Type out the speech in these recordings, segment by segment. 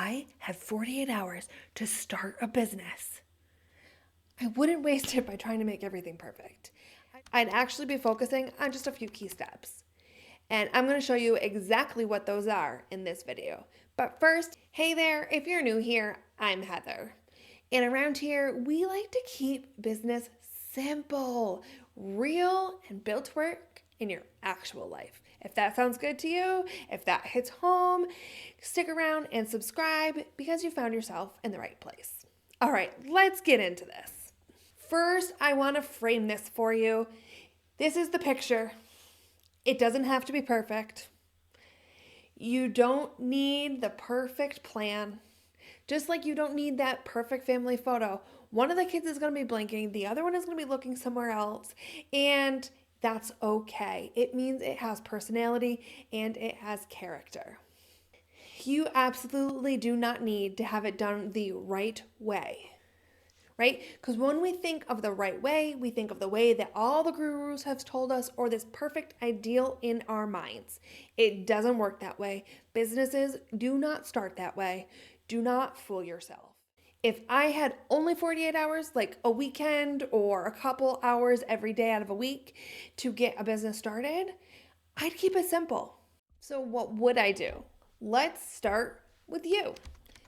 I had 48 hours to start a business, I wouldn't waste it by trying to make everything perfect. I'd actually be focusing on just a few key steps. And I'm going to show you exactly what those are in this video. But first, hey there, if you're new here, I'm Heather. And around here, we like to keep business simple, real, and built to work in your actual life. If that sounds good to you, if that hits home, stick around and subscribe because you found yourself in the right place. All right, let's get into this. First, I want to frame this for you. This is the picture. It doesn't have to be perfect. You don't need the perfect plan. Just like you don't need that perfect family photo. One of the kids is going to be blinking, the other one is going to be looking somewhere else, and that's okay. It means it has personality and it has character. You absolutely do not need to have it done the right way. Right? Because when we think of the right way, we think of the way that all the gurus have told us or this perfect ideal in our minds. It doesn't work that way. Businesses do not start that way. Do not fool yourself. If I had only 48 hours, like a weekend or a couple hours every day out of a week to get a business started, I'd keep it simple. So what would I do? Let's start with you.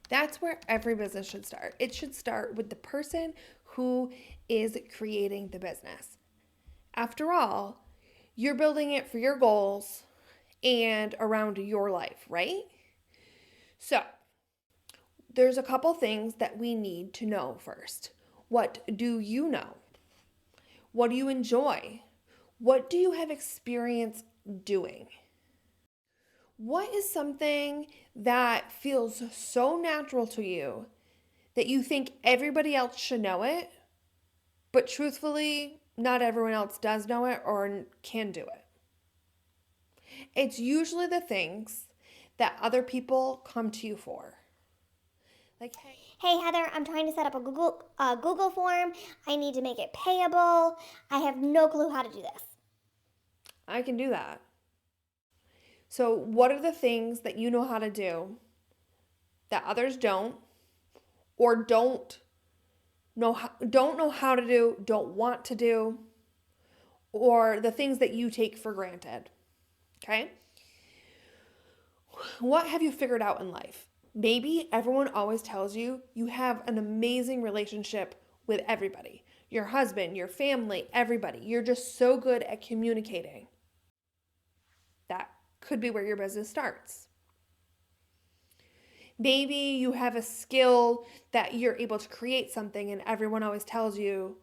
That's where every business should start. It should start with the person who is creating the business. After all, you're building it for your goals and around your life, right? So, there's a couple things that we need to know first. What do you know? What do you enjoy? What do you have experience doing? What is something that feels so natural to you that you think everybody else should know it, but truthfully, not everyone else does know it or can do it? It's usually the things that other people come to you for. Like, hey Heather, I'm trying to set up a Google form. I need to make it payable. I have no clue how to do this. I can do that. So, what are the things that you know how to do that others don't, or don't know how to do, don't want to do, or the things that you take for granted? Okay? What have you figured out in life? Maybe everyone always tells you you have an amazing relationship with everybody. Your husband, your family, everybody. You're just so good at communicating. That could be where your business starts. Maybe you have a skill that you're able to create something and everyone always tells you,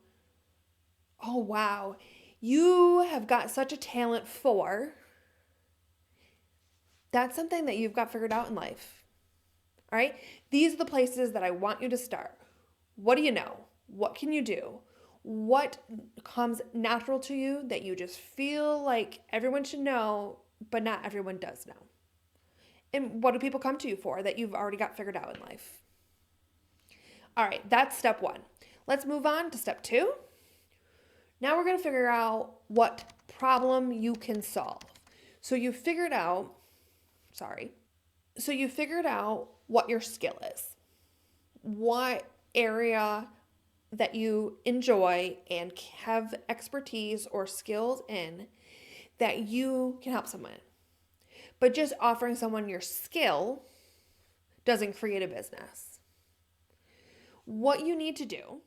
oh wow, you have got such a talent for. That's something that you've got figured out in life. All right? These are the places that I want you to start. What do you know? What can you do? What comes natural to you that you just feel like everyone should know, but not everyone does know? And what do people come to you for that you've already got figured out in life? All right, that's step one. Let's move on to step two. Now we're going to figure out what problem you can solve. So you figured out what your skill is, what area that you enjoy and have expertise or skills in that you can help someone. But just offering someone your skill doesn't create a business. What you need to do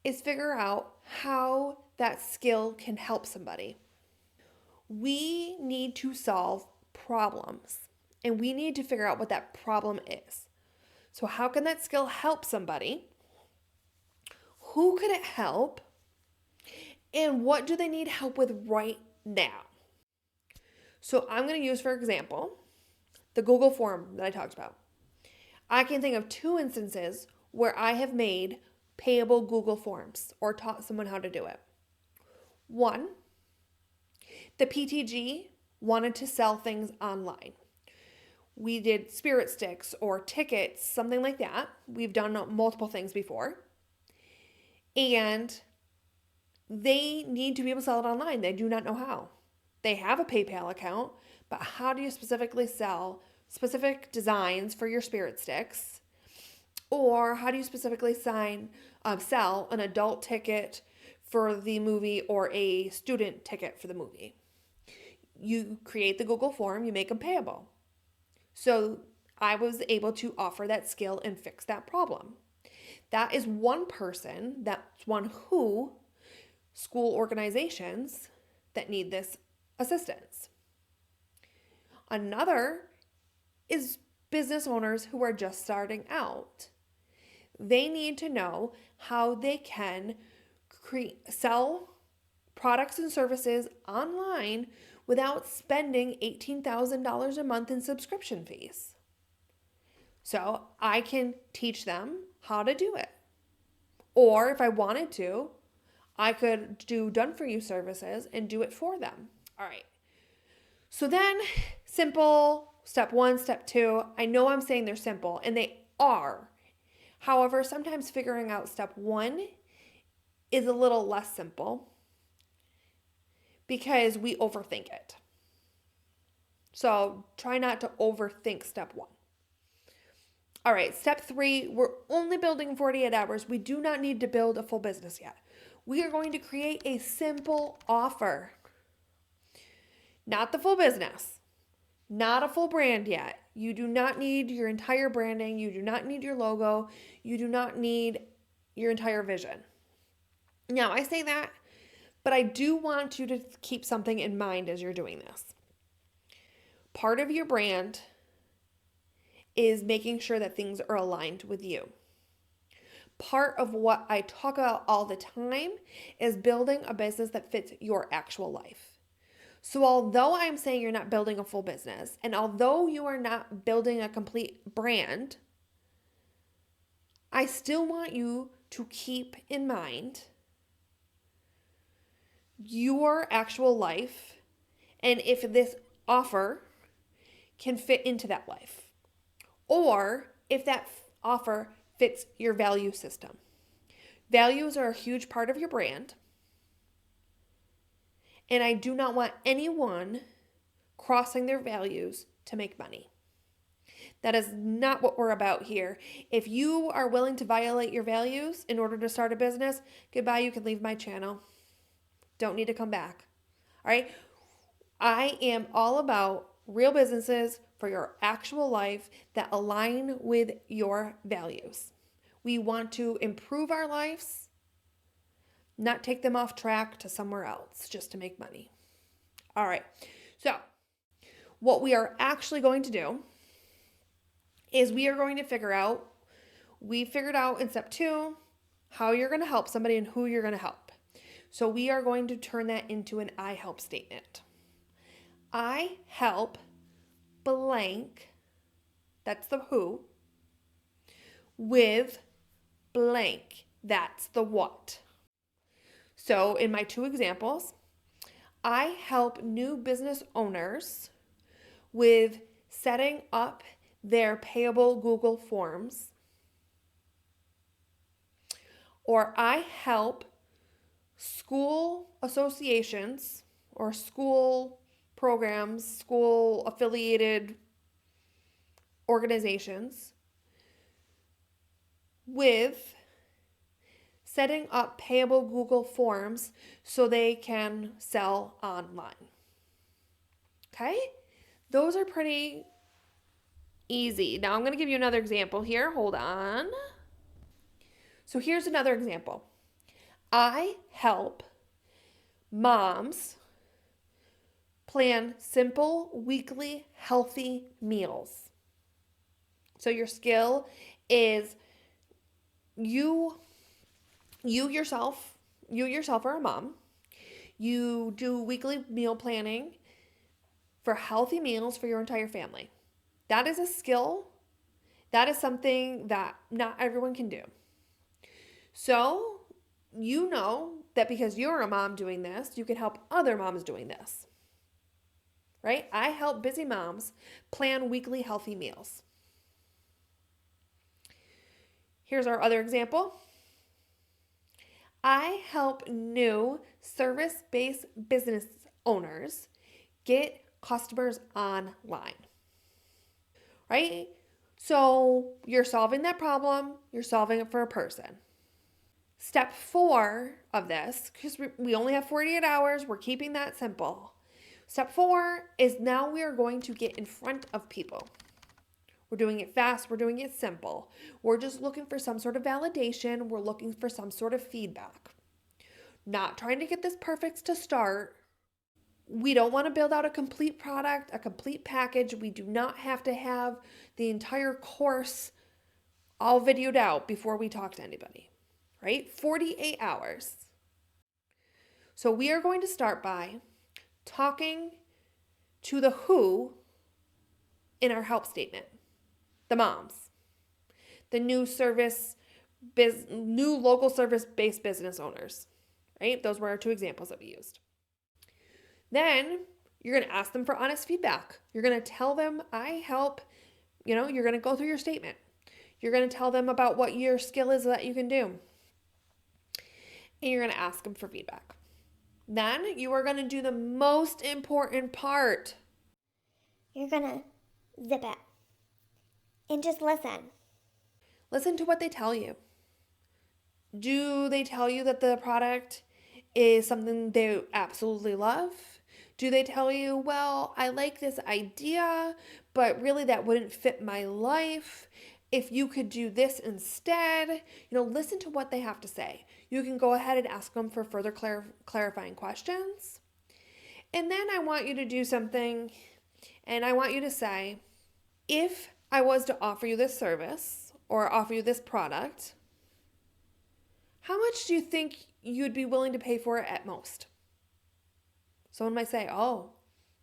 is figure out how that skill can help somebody. We need to solve problems, and we need to figure out what that problem is. So how can that skill help somebody? Who could it help? And what do they need help with right now? So I'm going to use, for example, the Google form that I talked about. I can think of two instances where I have made payable Google forms or taught someone how to do it. One, the PTG wanted to sell things online. We did spirit sticks or tickets, something like that. We've done multiple things before. And they need to be able to sell it online. They do not know how. They have a PayPal account, but how do you specifically sell specific designs for your spirit sticks? Or how do you specifically sell an adult ticket for the movie or a student ticket for the movie? You create the Google form, you make them payable. So I was able to offer that skill and fix that problem. That is one person, that's one who school organizations that need this assistance. Another is business owners who are just starting out. They need to know how they can sell products and services online without spending $18,000 a month in subscription fees. So I can teach them how to do it. Or if I wanted to, I could do done for you services and do it for them. All right. So then, simple, step one, step two. I know I'm saying they're simple, and they are. However, sometimes figuring out step one is a little less simple because we overthink it. So try not to overthink step one. All right, step three, we're only building 48 hours. We do not need to build a full business yet. We are going to create a simple offer. Not the full business, not a full brand yet. You do not need your entire branding. You do not need your logo. You do not need your entire vision. Now, I say that, but I do want you to keep something in mind as you're doing this. Part of your brand is making sure that things are aligned with you. Part of what I talk about all the time is building a business that fits your actual life. So although I'm saying you're not building a full business, and although you are not building a complete brand, I still want you to keep in mind your actual life and if this offer can fit into that life, or if that offer fits your value system. Values are a huge part of your brand. And I do not want anyone crossing their values to make money. That is not what we're about here. If you are willing to violate your values in order to start a business, goodbye, you can leave my channel. Don't need to come back. All right? I am all about real businesses for your actual life that align with your values. We want to improve our lives, not take them off track to somewhere else just to make money. All right. So what we are actually going to do is we are going to we figured out in step two how you're going to help somebody and who you're going to help. So we are going to turn that into an I help statement. I help blank, that's the who, with blank, that's the what. So in my two examples, I help new business owners with setting up their payable Google forms, or I help school associations or school programs, school affiliated organizations with setting up payable Google forms so they can sell online. Okay? Those are pretty easy. Now I'm going to give you another example here. Hold on. So here's another example. I help moms plan simple weekly healthy meals. So your skill is you yourself are a mom. You do weekly meal planning for healthy meals for your entire family. That is a skill. That is something that not everyone can do. So you know that because you're a mom doing this, you can help other moms doing this. Right? I help busy moms plan weekly healthy meals. Here's our other example. I help new service-based business owners get customers online. right? So you're solving that problem, you're solving it for a person. Step 4 of this, because we only have 48 hours, we're keeping that simple. Step 4 is now we are going to get in front of people. We're doing it fast, we're doing it simple. We're just looking for some sort of validation, we're looking for some sort of feedback. Not trying to get this perfect to start. We don't want to build out a complete product, a complete package. We do not have to have the entire course all videoed out before we talk to anybody, right? 48 hours. So we are going to start by talking to the who in our help statement, the moms, the new local service-based business owners, right? Those were our 2 examples that we used. Then you're going to ask them for honest feedback. You're going to tell them, I help, you're going to go through your statement. You're going to tell them about what your skill is that you can do. And you're going to ask them for feedback. Then you are going to do the most important part. You're gonna zip it and just listen. Listen to what they tell you. Do they tell you that the product is something they absolutely love? Do they tell you, well, I like this idea, but really that wouldn't fit my life? If you could do this instead, listen to what they have to say. You can go ahead and ask them for further clarifying questions. And then I want you to do something, and I want you to say, if I was to offer you this service or offer you this product, how much do you think you'd be willing to pay for it at most? Someone might say, oh,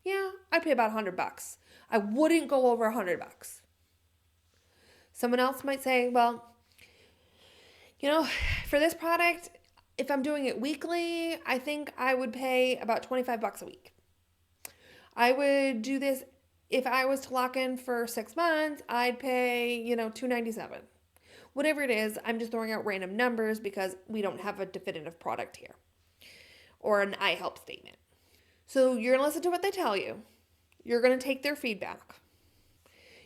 yeah, I'd pay about $100. I wouldn't go over $100. Someone else might say, well, for this product, if I'm doing it weekly, I think I would pay about $25 a week. I would do this if I was to lock in for 6 months, I'd pay, $297. Whatever it is, I'm just throwing out random numbers because we don't have a definitive product here or an I help statement. So you're going to listen to what they tell you. You're going to take their feedback.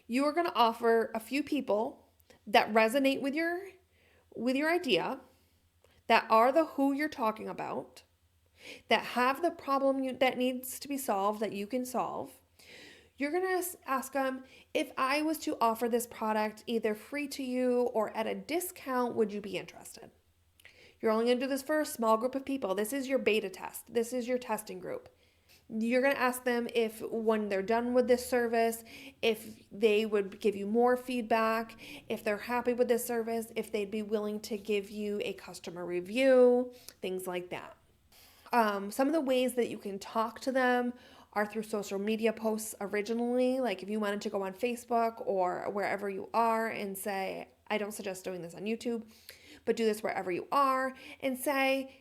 You are going to offer a few people that resonate with your idea, that are the who you're talking about, that have the problem that needs to be solved that you can solve. You're going to ask them, if I was to offer this product either free to you or at a discount, would you be interested? You're only going to do this for a small group of people. This is your beta test. This is your testing group. You're going to ask them if when they're done with this service, if they would give you more feedback, if they're happy with this service, if they'd be willing to give you a customer review, things like that. Some of the ways that you can talk to them are through social media posts originally. Like if you wanted to go on Facebook or wherever you are and say, I don't suggest doing this on YouTube, but do this wherever you are and say,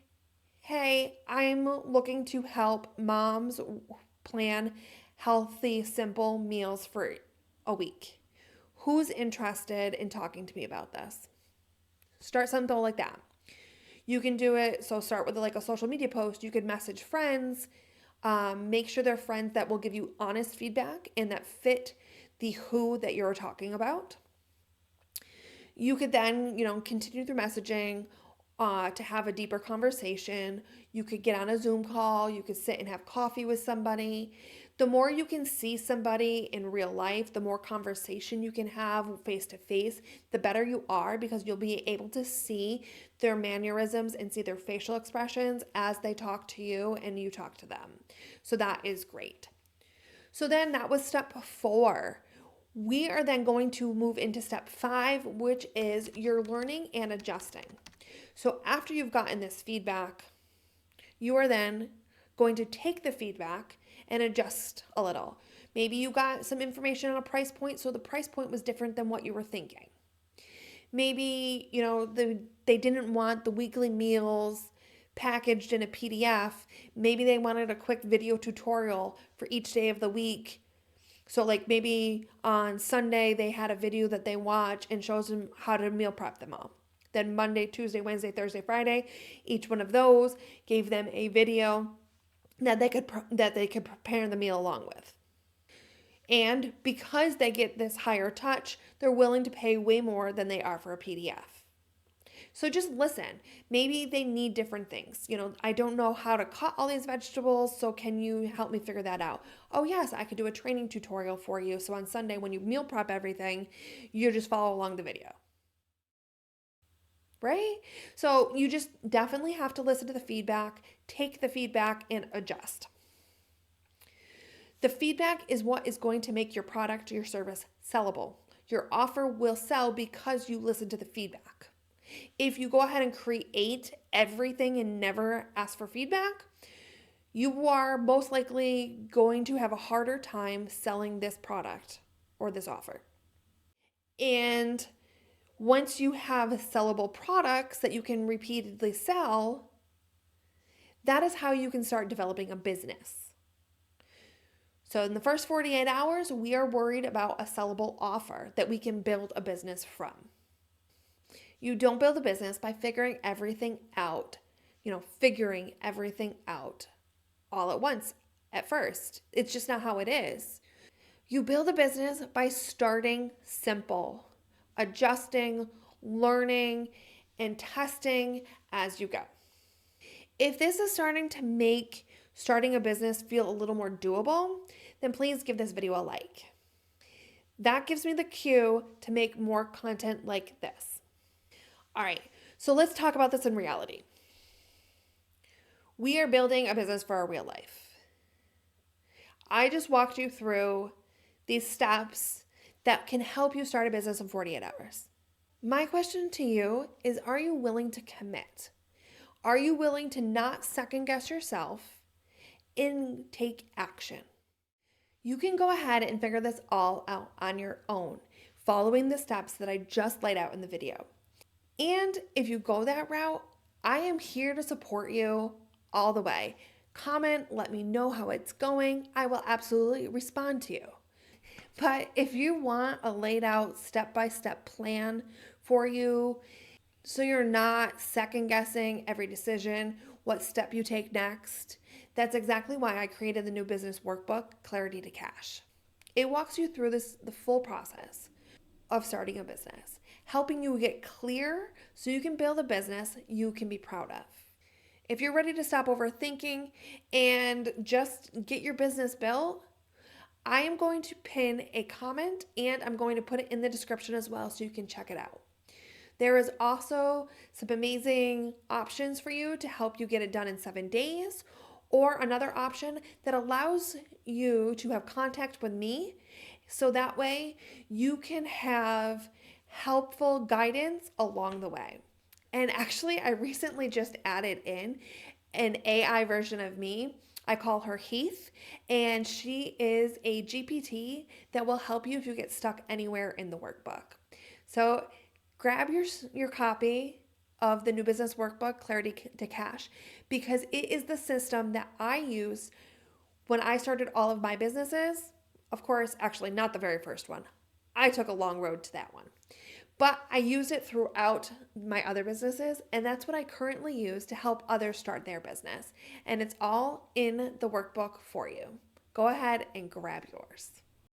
hey, I'm looking to help moms plan healthy, simple meals for a week. Who's interested in talking to me about this? Start something like that. You can do it, so start with like a social media post. You could message friends, make sure they're friends that will give you honest feedback and that fit the who that you're talking about. You could then, continue through messaging to have a deeper conversation. You could get on a Zoom call. You could sit and have coffee with somebody. The more you can see somebody in real life, the more conversation you can have face to face, the better you are because you'll be able to see their mannerisms and see their facial expressions as they talk to you and you talk to them. So that is great. So then that was step 4. We are then going to move into step 5, which is your learning and adjusting. So after you've gotten this feedback, you are then going to take the feedback and adjust a little. Maybe you got some information on a price point, so the price point was different than what you were thinking. Maybe, they didn't want the weekly meals packaged in a PDF. Maybe they wanted a quick video tutorial for each day of the week. So like maybe on Sunday they had a video that they watch and shows them how to meal prep them all. Then Monday, Tuesday, Wednesday, Thursday, Friday, each one of those gave them a video that they could prepare the meal along with. And because they get this higher touch, they're willing to pay way more than they are for a PDF. So just listen. Maybe they need different things. I don't know how to cut all these vegetables, so can you help me figure that out? Oh, yes, I could do a training tutorial for you. So on Sunday, when you meal prep everything, you just follow along the video. Right? So you just definitely have to listen to the feedback, take the feedback, and adjust. The feedback is what is going to make your product or your service sellable. Your offer will sell because you listen to the feedback. If you go ahead and create everything and never ask for feedback, you are most likely going to have a harder time selling this product or this offer. And once you have sellable products that you can repeatedly sell, that is how you can start developing a business. So, in the first 48 hours, we are worried about a sellable offer that we can build a business from. You don't build a business by figuring everything out, figuring everything out all at once at first. It's just not how it is. You build a business by starting simple, adjusting, learning, and testing as you go. If this is starting to make starting a business feel a little more doable, then please give this video a like. That gives me the cue to make more content like this. All right, so let's talk about this in reality. We are building a business for our real life. I just walked you through these steps that can help you start a business in 48 hours. My question to you is, are you willing to commit? Are you willing to not second guess yourself and take action? You can go ahead and figure this all out on your own, following the steps that I just laid out in the video. And if you go that route, I am here to support you all the way. Comment, let me know how it's going. I will absolutely respond to you. But if you want a laid out step-by-step plan for you, so you're not second guessing every decision, what step you take next, that's exactly why I created the new business workbook, Clarity to Cash. It walks you through the full process of starting a business, helping you get clear so you can build a business you can be proud of. If you're ready to stop overthinking and just get your business built, I am going to pin a comment and I'm going to put it in the description as well so you can check it out. There is also some amazing options for you to help you get it done in 7 days, or another option that allows you to have contact with me so that way you can have helpful guidance along the way. And actually, I recently just added in an AI version of me. I call her Heath, and she is a GPT that will help you if you get stuck anywhere in the workbook. So grab your copy of the new business workbook, Clarity to Cash, because it is the system that I use when I started all of my businesses. Of course, actually, not the very first one. I took a long road to that one. But I use it throughout my other businesses, and that's what I currently use to help others start their business. And it's all in the workbook for you. Go ahead and grab yours.